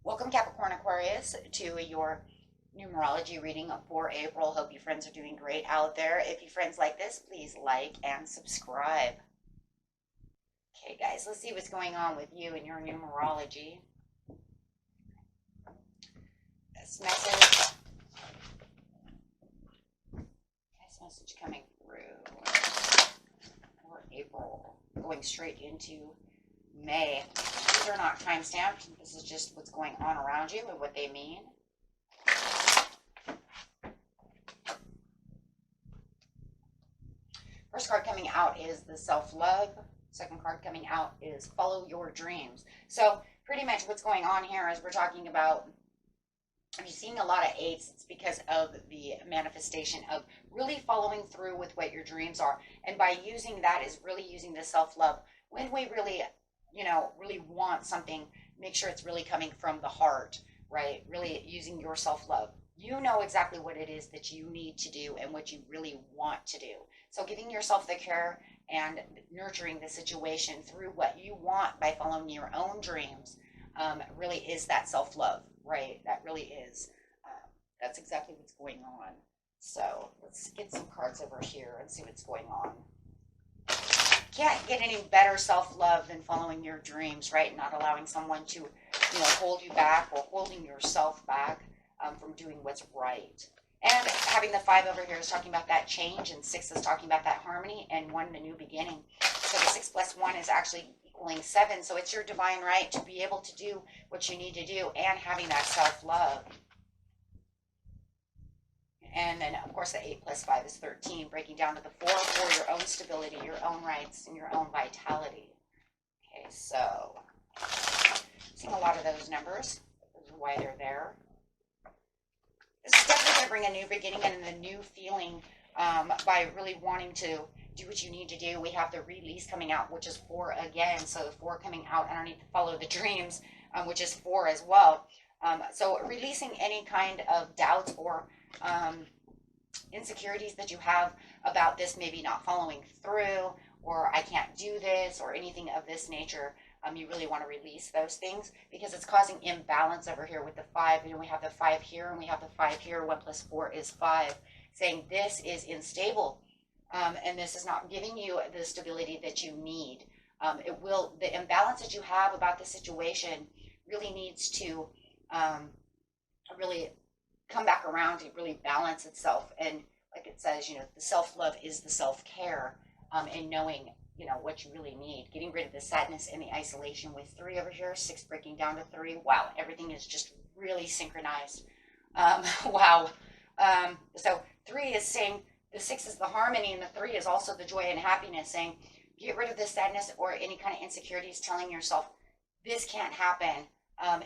Welcome, Capricorn Aquarius, to your numerology reading for April. Hope you friends are doing great out there. If you friends like this, please like and subscribe. Okay, guys, let's see what's going on with you and your numerology. This message coming through for April, going straight into May. These are not time stamped. This is just what's going on around you and what they mean. First card coming out is the self-love. Second card coming out is follow your dreams. So pretty much what's going on here is we're talking about, if you're seeing a lot of eights, it's because of the manifestation of really following through with what your dreams are. And by using that is really using the self-love. When we really, really want something, make sure it's really coming from the heart, right? Really using your self-love. You know exactly what it is that you need to do and what you really want to do. So giving yourself the care and nurturing the situation through what you want by following your own dreams really is that self-love, right? That really is. That's exactly what's going on. So let's get some cards over here and see what's going on. Can't get any better self-love than following your dreams, right? Not allowing someone to, hold you back or holding yourself back from doing what's right. And having the 5 over here is talking about that change, and 6 is talking about that harmony, and 1, the new beginning. So the 6 plus 1 is actually equaling 7. So it's your divine right to be able to do what you need to do and having that self-love. And then, of course, the 8 plus 5 is 13, breaking down to the 4 for your own stability, your own rights, and your own vitality. Okay, so seeing a lot of those numbers. Those are why they're there. This is definitely going to bring a new beginning and a new feeling by really wanting to do what you need to do. We have the release coming out, which is 4 again. So the 4 coming out underneath the follow the dreams, which is 4 as well. So releasing any kind of doubts or insecurities that you have about this, maybe not following through, or I can't do this, or anything of this nature. You really want to release those things because it's causing imbalance over here with the 5. We have the 5 here and we have the 5 here. 1 plus 4 is 5, saying this is unstable and this is not giving you the stability that you need. The imbalance that you have about the situation really needs to really come back around to really balance itself. And like it says, the self-love is the self-care and knowing what you really need, getting rid of the sadness and the isolation with 3 over here, 6 breaking down to 3. Wow, everything is just really synchronized. Wow. So 3 is saying the 6 is the harmony, and the 3 is also the joy and happiness, saying get rid of the sadness or any kind of insecurities, telling yourself this can't happen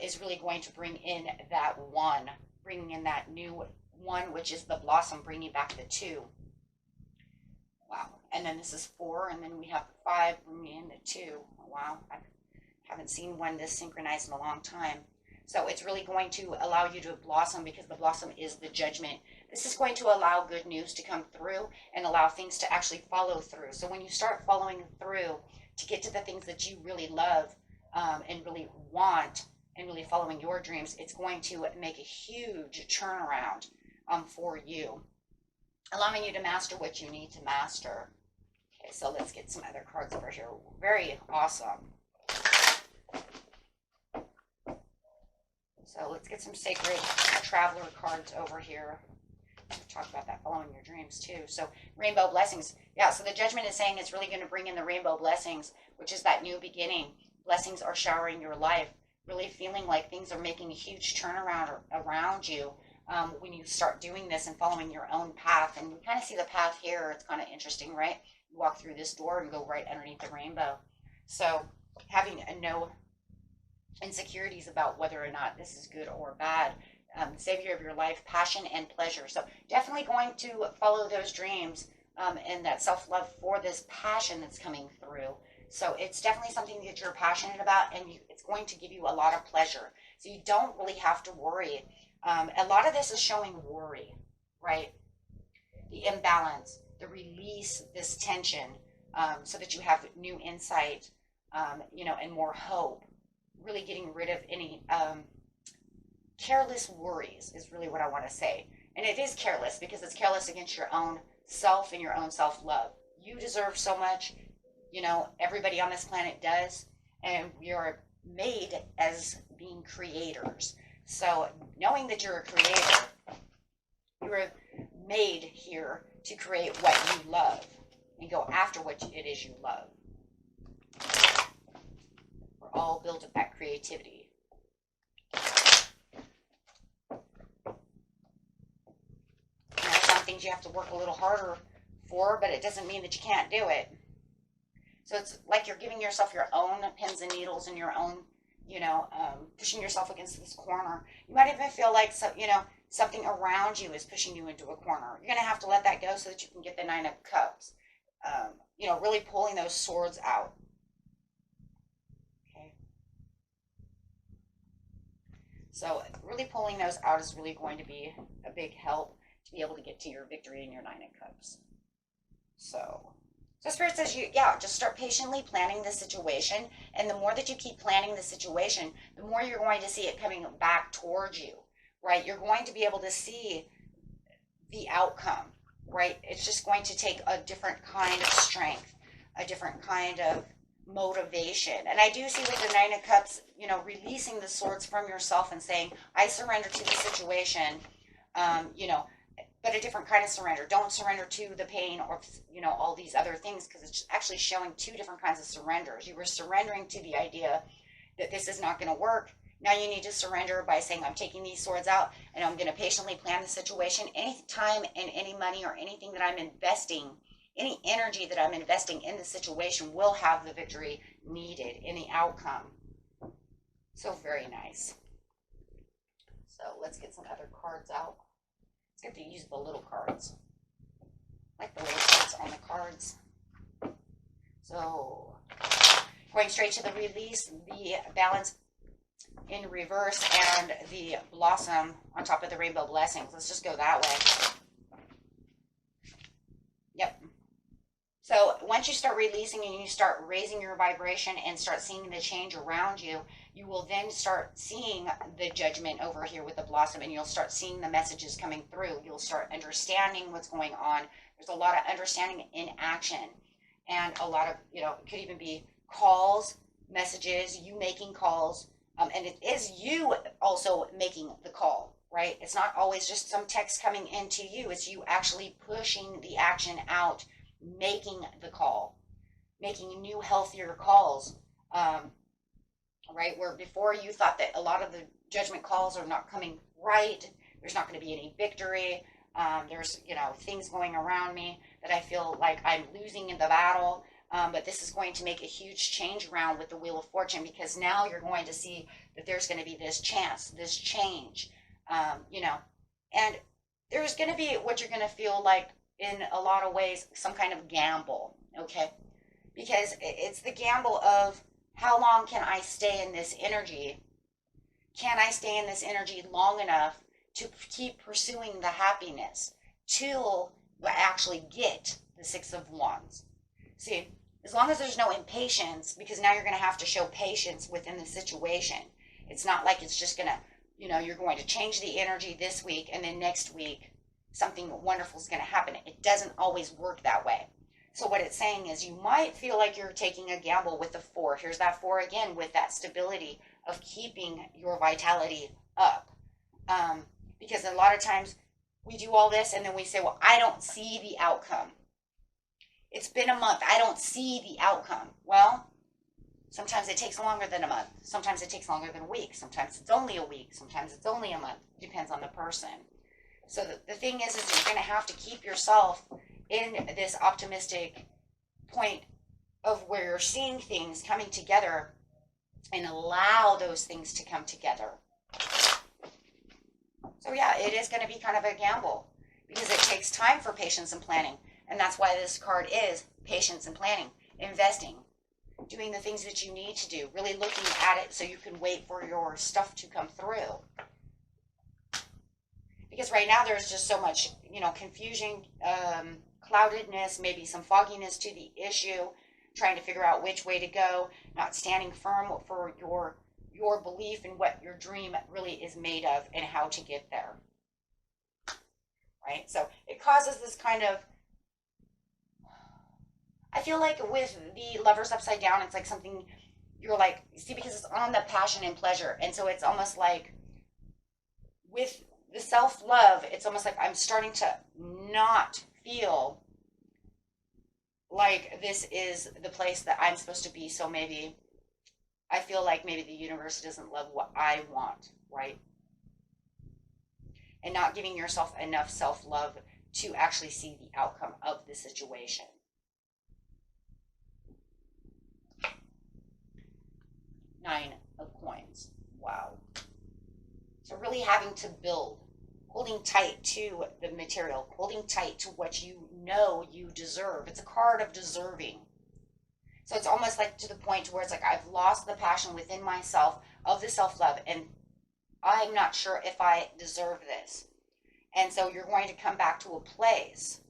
is really going to bring in that 1, bringing in that new 1, which is the blossom, bringing back the 2. Wow. And then this is 4, and then we have the 5 bringing in the 2. Wow. I haven't seen one this synchronized in a long time. So it's really going to allow you to blossom because the blossom is the judgment. This is going to allow good news to come through and allow things to actually follow through. So when you start following through to get to the things that you really love and really want and really following your dreams, it's going to make a huge turnaround for you, allowing you to master what you need to master. Okay, so let's get some other cards over here. Very awesome. So let's get some sacred traveler cards over here. We'll talk about that following your dreams too. So rainbow blessings. Yeah, so the judgment is saying it's really going to bring in the rainbow blessings, which is that new beginning. Blessings are showering your life. Really feeling like things are making a huge turnaround around you. When you start doing this and following your own path, and we kind of see the path here, it's kind of interesting, right? You walk through this door and go right underneath the rainbow. So having no insecurities about whether or not this is good or bad, savior of your life, passion and pleasure. So definitely going to follow those dreams and that self-love for this passion that's coming through. So it's definitely something that you're passionate about, and it's going to give you a lot of pleasure. So you don't really have to worry. A lot of this is showing worry, right? The imbalance, the release, this tension, so that you have new insight, and more hope. Really getting rid of any careless worries is really what I want to say. And it is careless because it's careless against your own self and your own self-love. You deserve so much. Everybody on this planet does. And we are made as being creators. So knowing that you're a creator, you are made here to create what you love and go after what it is you love. We're all built of that creativity. Some things you have to work a little harder for, but it doesn't mean that you can't do it. So it's like you're giving yourself your own pins and needles and your own, pushing yourself against this corner. You might even feel like, something around you is pushing you into a corner. You're going to have to let that go so that you can get the Nine of Cups. Really pulling those swords out. Okay. So really pulling those out is really going to be a big help to be able to get to your victory in your Nine of Cups. So Spirit says, just start patiently planning the situation. And the more that you keep planning the situation, the more you're going to see it coming back towards you, right? You're going to be able to see the outcome, right? It's just going to take a different kind of strength, a different kind of motivation. And I do see with the Nine of Cups, releasing the swords from yourself and saying, I surrender to the situation, but a different kind of surrender. Don't surrender to the pain or, all these other things, because it's actually showing two different kinds of surrenders. You were surrendering to the idea that this is not going to work. Now you need to surrender by saying, I'm taking these swords out and I'm going to patiently plan the situation. Any time and any money or anything that I'm investing, any energy that I'm investing in the situation will have the victory needed in the outcome. So very nice. So let's get some other cards out. Let's get to use the little cards. I like the little cards on the cards. So going straight to the release, the balance in reverse, and the blossom on top of the rainbow blessings. Let's just go that way. Yep. So once you start releasing and you start raising your vibration and start seeing the change around you, you will then start seeing the judgment over here with the blossom, and you'll start seeing the messages coming through. You'll start understanding what's going on. There's a lot of understanding in action, and a lot of, it could even be calls, messages, you making calls, and it is you also making the call, right? It's not always just some text coming into you. It's you actually pushing the action out, making the call, making new, healthier calls, right? Where before you thought that a lot of the judgment calls are not coming right. There's not going to be any victory. There's, things going around me that I feel like I'm losing in the battle. But this is going to make a huge change around with the Wheel of Fortune, because now you're going to see that there's going to be this chance, this change, and there's going to be what you're going to feel like in a lot of ways, some kind of gamble, okay? Because it's the gamble of, how long can I stay in this energy? Can I stay in this energy long enough to keep pursuing the happiness till I actually get the Six of Wands? See, as long as there's no impatience, because now you're going to have to show patience within the situation. It's not like it's just going to, you're going to change the energy this week and then next week something wonderful is going to happen. It doesn't always work that way. So what it's saying is you might feel like you're taking a gamble with the 4. Here's that 4 again, with that stability of keeping your vitality up. Because a lot of times we do all this and then we say, well, I don't see the outcome. It's been a month. I don't see the outcome. Well, sometimes it takes longer than a month. Sometimes it takes longer than a week. Sometimes it's only a week. Sometimes it's only a month. It depends on the person. So the thing is you're going to have to keep yourself in this optimistic point of where you're seeing things coming together and allow those things to come together. So yeah, it is going to be kind of a gamble because it takes time for patience and planning. And that's why this card is patience and planning, investing, doing the things that you need to do, really looking at it so you can wait for your stuff to come through. Because right now there's just so much, confusion, cloudedness, maybe some fogginess to the issue, trying to figure out which way to go, not standing firm for your belief in what your dream really is made of and how to get there. Right? So it causes this kind of, I feel like with the Lovers upside down, it's like something you're like, see, because it's on the passion and pleasure. And so it's almost like with the self-love, it's almost like I'm starting to not feel like this is the place that I'm supposed to be. So maybe I feel like maybe the universe doesn't love what I want, right? And not giving yourself enough self-love to actually see the outcome of the situation. Nine of Coins. Wow. So really having to build, holding tight to the material, holding tight to what you know you deserve. It's a card of deserving. So it's almost like to the point where it's like I've lost the passion within myself of the self-love, and I'm not sure if I deserve this. And so you're going to come back to a place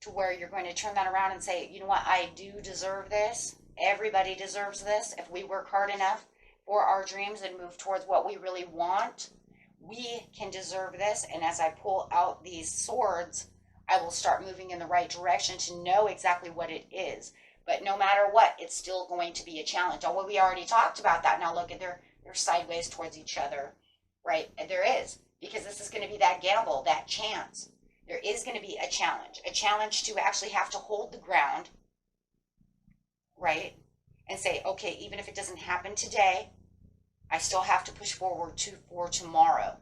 to where you're going to turn that around and say, you know what, I do deserve this. Everybody deserves this. If we work hard enough for our dreams and move towards what we really want, we can deserve this. And as I pull out these swords, I will start moving in the right direction to know exactly what it is. But no matter what, it's still going to be a challenge. Oh, we already talked about that. Now look, they're sideways towards each other, right? There is, because this is going to be that gamble, that chance. There is going to be a challenge to actually have to hold the ground, right? And say, okay, even if it doesn't happen today, I still have to push forward for tomorrow,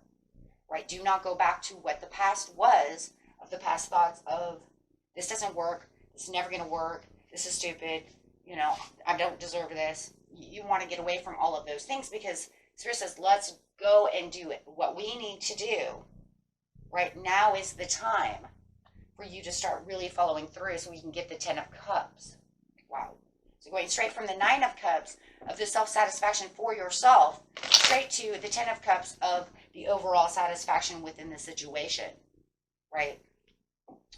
right? Do not go back to what the past was, of the past thoughts of, this doesn't work, it's never going to work, this is stupid, I don't deserve this. You want to get away from all of those things, because Spirit says, let's go and do it. What we need to do right now is the time for you to start really following through so we can get the 10 of Cups. Wow. So going straight from the 9 of Cups of the self-satisfaction for yourself, straight to the 10 of Cups of the overall satisfaction within the situation, right?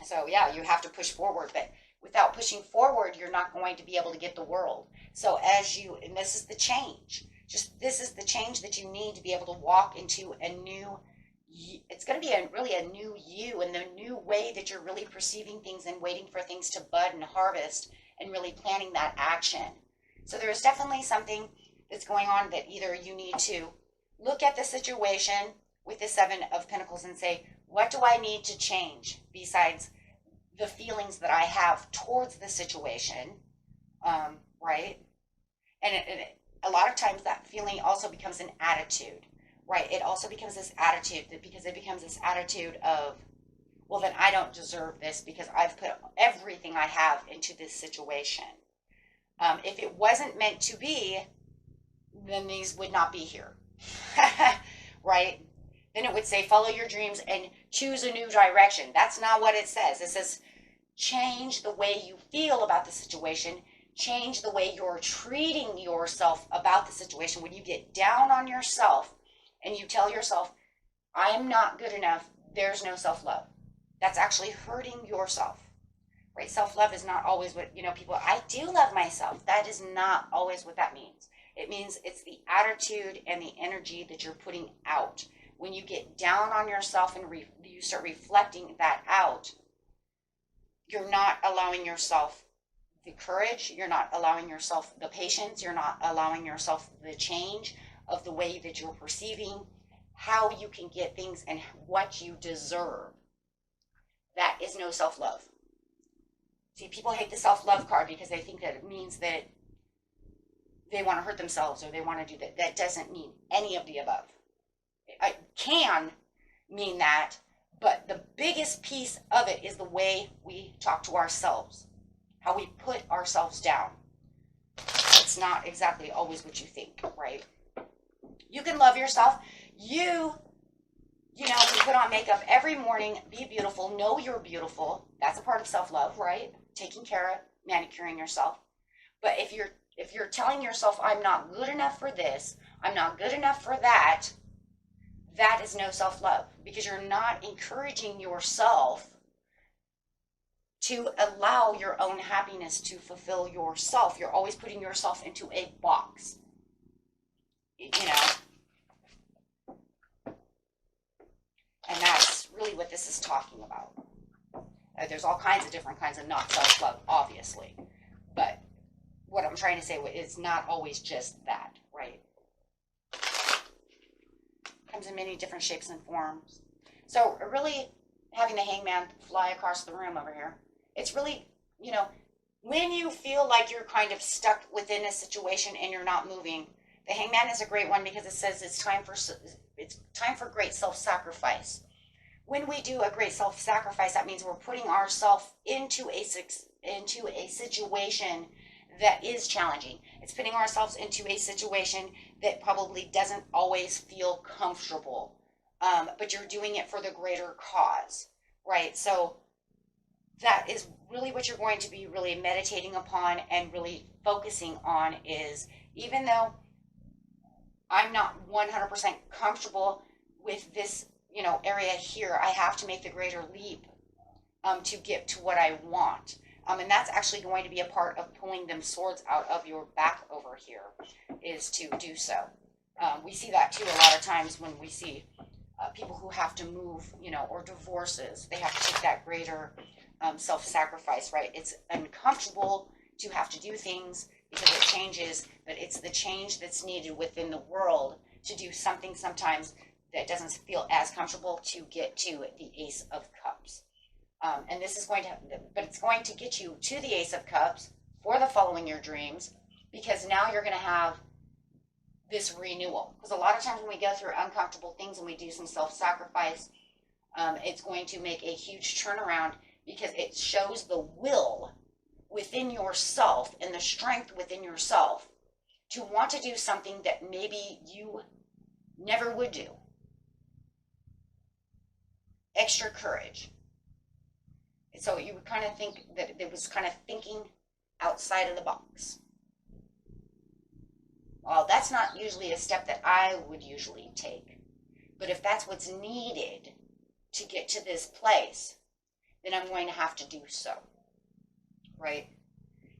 So yeah, you have to push forward, but without pushing forward, you're not going to be able to get the world. So and this is the change, this is the change that you need to be able to walk into a new, it's going to be really a new you, and the new way that you're really perceiving things and waiting for things to bud and harvest, and really planning that action. So there is definitely something that's going on that either you need to look at the situation with the 7 of Pentacles and say, what do I need to change besides the feelings that I have towards the situation, right? And a lot of times that feeling also becomes an attitude, right? It also becomes this attitude, because it becomes this attitude of, well, then I don't deserve this because I've put everything I have into this situation. If it wasn't meant to be, then these would not be here, right? Then it would say, follow your dreams and choose a new direction. That's not what it says. It says, change the way you feel about the situation. Change the way you're treating yourself about the situation. When you get down on yourself and you tell yourself, I'm not good enough, there's no self-love. That's actually hurting yourself, right? Self-love is not always what, people, I do love myself. That is not always what that means. It means it's the attitude and the energy that you're putting out. When you get down on yourself and you start reflecting that out, you're not allowing yourself the courage, you're not allowing yourself the patience, you're not allowing yourself the change of the way that you're perceiving how you can get things and what you deserve. That is no self-love. See, people hate the self-love card because they think that it means that they want to hurt themselves or they want to do that. That doesn't mean any of the above. It can mean that, but the biggest piece of it is the way we talk to ourselves, how we put ourselves down. It's not exactly always what you think, right? You can love yourself. You You know, we put on makeup every morning, be beautiful, know you're beautiful. That's a part of self-love, right? Taking care of, manicuring yourself. But if you're telling yourself, I'm not good enough for this, I'm not good enough for that, that is no self-love, because you're not encouraging yourself to allow your own happiness to fulfill yourself. You're always putting yourself into a box. You know? And that's really what this is talking about. There's all kinds of different kinds of not self-love, obviously. But what I'm trying to say is not always just that, right? Comes in many different shapes and forms. So really having the hangman fly across the room over here, it's really, you know, when you feel like you're kind of stuck within a situation and you're not moving, the hangman is a great one because it says it's time for great self-sacrifice. When we do a great self-sacrifice, that means we're putting ourselves into a situation that is challenging. It's putting ourselves into a situation that probably doesn't always feel comfortable, but you're doing it for the greater cause, right? So that is really what you're going to be really meditating upon and really focusing on is, even though I'm not 100% comfortable with this, you know, area here, I have to make the greater leap to get to what I want. And that's actually going to be a part of pulling them swords out of your back over here, is to do so. We see that too a lot of times when we see people who have to move, you know, or divorces. They have to take that greater self-sacrifice, right? It's uncomfortable to have to do things because it changes, but it's the change that's needed within the world to do something sometimes that doesn't feel as comfortable to get to the Ace of Cups. And this is going to, but it's going to get you to the Ace of Cups for the following your dreams, because now you're going to have this renewal. Because a lot of times when we go through uncomfortable things and we do some self-sacrifice, it's going to make a huge turnaround, because it shows the will within yourself and the strength within yourself to want to do something that maybe you never would do. Extra courage. So you would kind of think that it was kind of thinking outside of the box. Well, that's not usually a step that I would usually take. But if that's what's needed to get to this place, then I'm going to have to do so. Right?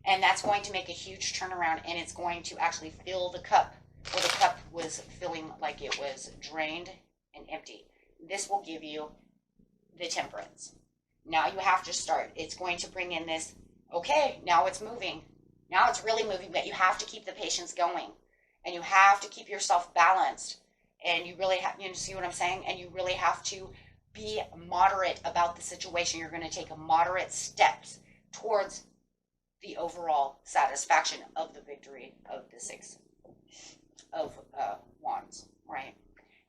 And that's going to make a huge turnaround, and it's going to actually fill the cup where the cup was feeling like it was drained and empty. This will give you the Temperance. Now you have to start. It's going to bring in this, okay, now it's moving. Now it's really moving, but you have to keep the patience going. And you have to keep yourself balanced. And you really have, you see what I'm saying? And you really have to be moderate about the situation. You're going to take moderate steps towards the overall satisfaction of the victory of the Six of Wands, right?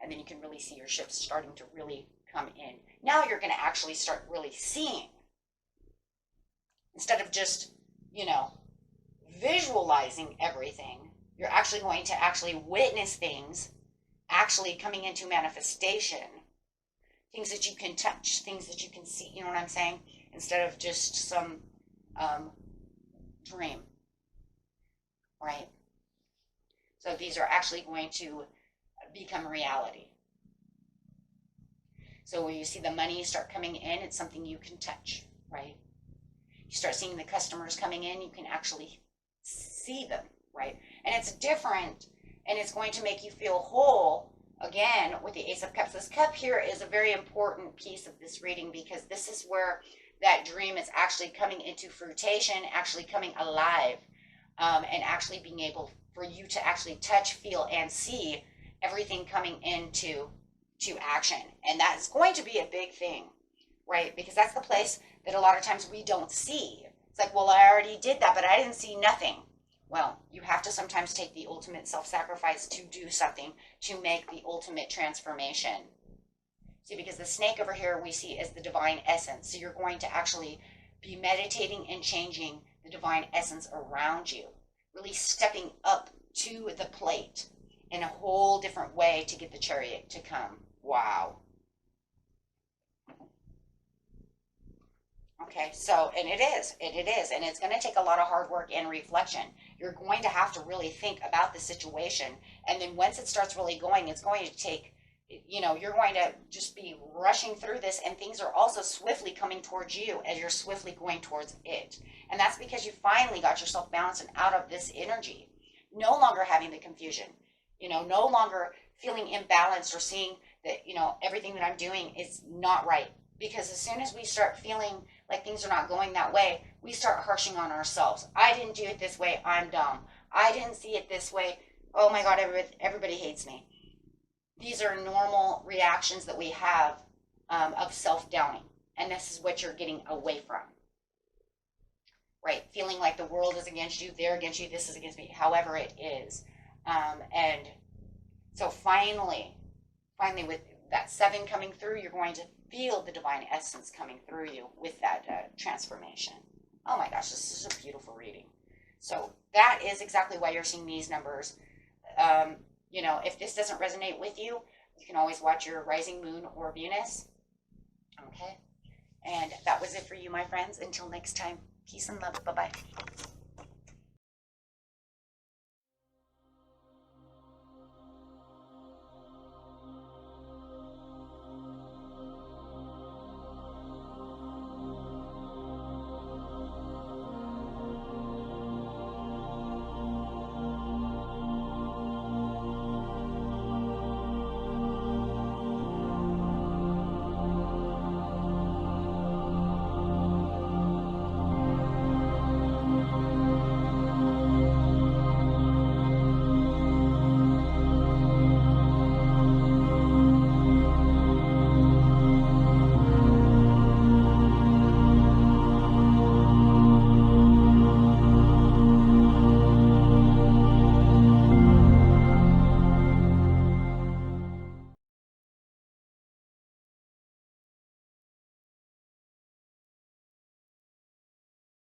And then you can really see your ships starting to really come in. Now you're going to actually start really seeing, instead of just, you know, visualizing everything. You're actually going to actually witness things actually coming into manifestation, things that you can touch, things that you can see, you know what I'm saying, instead of just some dream, right? So these are actually going to become reality. So when you see the money start coming in, it's something you can touch, right? You start seeing the customers coming in, you can actually see them, right? And it's different, and it's going to make you feel whole, again, with the Ace of Cups. This cup here is a very important piece of this reading, because this is where that dream is actually coming into fruition, actually coming alive, and actually being able for you to actually touch, feel, and see everything coming into action. And that's going to be a big thing, right? Because that's the place that a lot of times we don't see. It's like, well, I already did that, but I didn't see nothing. Well, you have to sometimes take the ultimate self-sacrifice to do something to make the ultimate transformation. See, because the snake over here we see as the divine essence. So you're going to actually be meditating and changing the divine essence around you. Really stepping up to the plate in a whole different way to get the chariot to come. Wow. Okay, so, and it is, and it's going to take a lot of hard work and reflection. You're going to have to really think about the situation. And then once it starts really going, it's going to take, you're going to just be rushing through this, and things are also swiftly coming towards you as you're swiftly going towards it. And that's because you finally got yourself balanced and out of this energy. No longer having the confusion, no longer feeling imbalanced or seeing that, everything that I'm doing is not right. Because as soon as we start feeling like things are not going that way, we start harshing on ourselves. I didn't do it this way. I'm dumb. I didn't see it this way. Oh my God, everybody hates me. These are normal reactions that we have of self-downing. And this is what you're getting away from. Right? Feeling like the world is against you, they're against you, this is against me, however it is. And so finally, with that 7 coming through, you're going to feel the divine essence coming through you with that transformation. Oh my gosh, this is a beautiful reading. So that is exactly why you're seeing these numbers. If this doesn't resonate with you, you can always watch your rising moon or Venus. Okay. And that was it for you, my friends. Until next time, peace and love. Bye-bye.